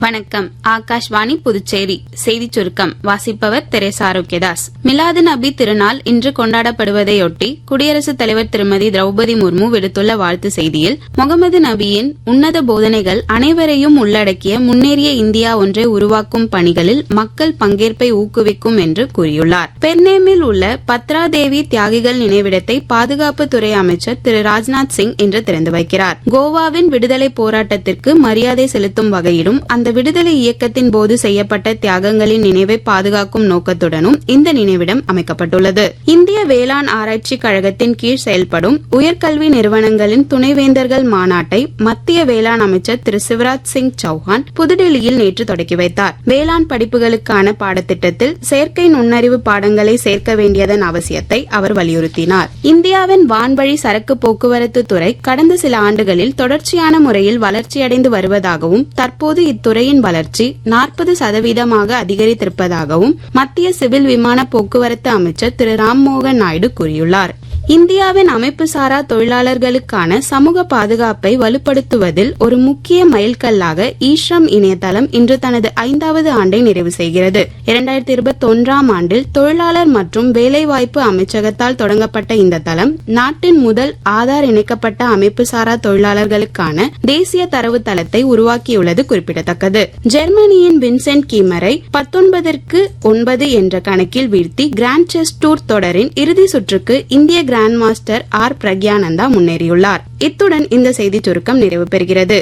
வணக்கம். ஆகாஷ்வாணி புதுச்சேரி செய்திச் சுருக்கம் வாசிப்பவர் தெரேசா ஆரோக்கியதாஸ். மிலாது நபி திருநாள் இன்று கொண்டாடப்படுவதையொட்டி குடியரசுத் தலைவர் திருமதி திரௌபதி முர்மு விடுத்துள்ள வாழ்த்து செய்தியில், முகமது நபியின் உன்னத போதனைகள் அனைவரையும் உள்ளடக்கிய முன்னேறிய இந்தியா ஒன்றை உருவாக்கும் பணிகளில் மக்கள் பங்கேற்பை ஊக்குவிக்கும் என்று கூறியுள்ளார். பெர்னேமில் உள்ள பத்ரா தேவி தியாகிகள் நினைவிடத்தை பாதுகாப்புத்துறை அமைச்சர் திரு ராஜ்நாத் சிங் இன்று திறந்து வைக்கிறார். கோவாவின் விடுதலை போராட்டத்திற்கு மரியாதை செலுத்தும் வகையிலும் அந்த விடுதலை இயக்கத்தின் போது செய்யப்பட்ட தியாகங்களின் நினைவை பாதுகாக்கும் நோக்கத்துடனும் இந்த நினைவிடம் அமைக்கப்பட்டுள்ளது. இந்திய வேளாண் ஆராய்ச்சி கழகத்தின் கீழ் செயல்படும் உயர்கல்வி நிறுவனங்களின் துணைவேந்தர்கள் மாநாட்டை மத்திய வேளாண் அமைச்சர் திரு சிவராஜ் சிங் சௌஹான் புதுடெல்லியில் நேற்று தொடக்கி வைத்தார். வேளாண் படிப்புகளுக்கான பாடத்திட்டத்தில் செயற்கை நுண்ணறிவு பாடங்களை சேர்க்க வேண்டியதன் அவசியத்தை அவர் வலியுறுத்தினார். இந்தியாவின் வான்வழி சரக்கு போக்குவரத்து துறை கடந்த சில ஆண்டுகளில் தொடர்ச்சியான முறையில் வளர்ச்சியடைந்து வருவதாகவும் தற்போது இத்துறையின் வளர்ச்சி 40% அதிகரித்திருப்பதாகவும் மத்திய சிவில் விமான போக்குவரத்து அமைச்சர் திரு ராம்மோகன் நாயுடு கூறியுள்ளார். இந்தியாவின் அமைப்புசாரா தொழிலாளர்களுக்கான சமூக பாதுகாப்பை வலுப்படுத்துவதில் ஒரு முக்கிய மைல்கல்லாக ஈஸ்ரம் இணையதளம் இன்று தனது 5வது ஆண்டை நிறைவு செய்கிறது. 2021ஆம் ஆண்டில் தொழிலாளர் மற்றும் வேலைவாய்ப்பு அமைச்சகத்தால் தொடங்கப்பட்ட இந்த தளம் நாட்டின் முதல் ஆதார் இணைக்கப்பட்ட அமைப்புசாரா தொழிலாளர்களுக்கான தேசிய தரவு தளத்தை உருவாக்கியுள்ளது குறிப்பிடத்தக்கது. ஜெர்மனியின் வின்சென்ட் கீமரை 19-9 என்ற கணக்கில் வீழ்த்தி கிராண்ட் செஸ் டூர் தொடரின் இறுதி சுற்றுக்கு இந்திய கிராண்ட் மாஸ்டர் ஆர் பிரக்யானந்தா முன்னேறியுள்ளார். இத்துடன் இந்த செய்திச் சுருக்கம் நிறைவு பெறுகிறது.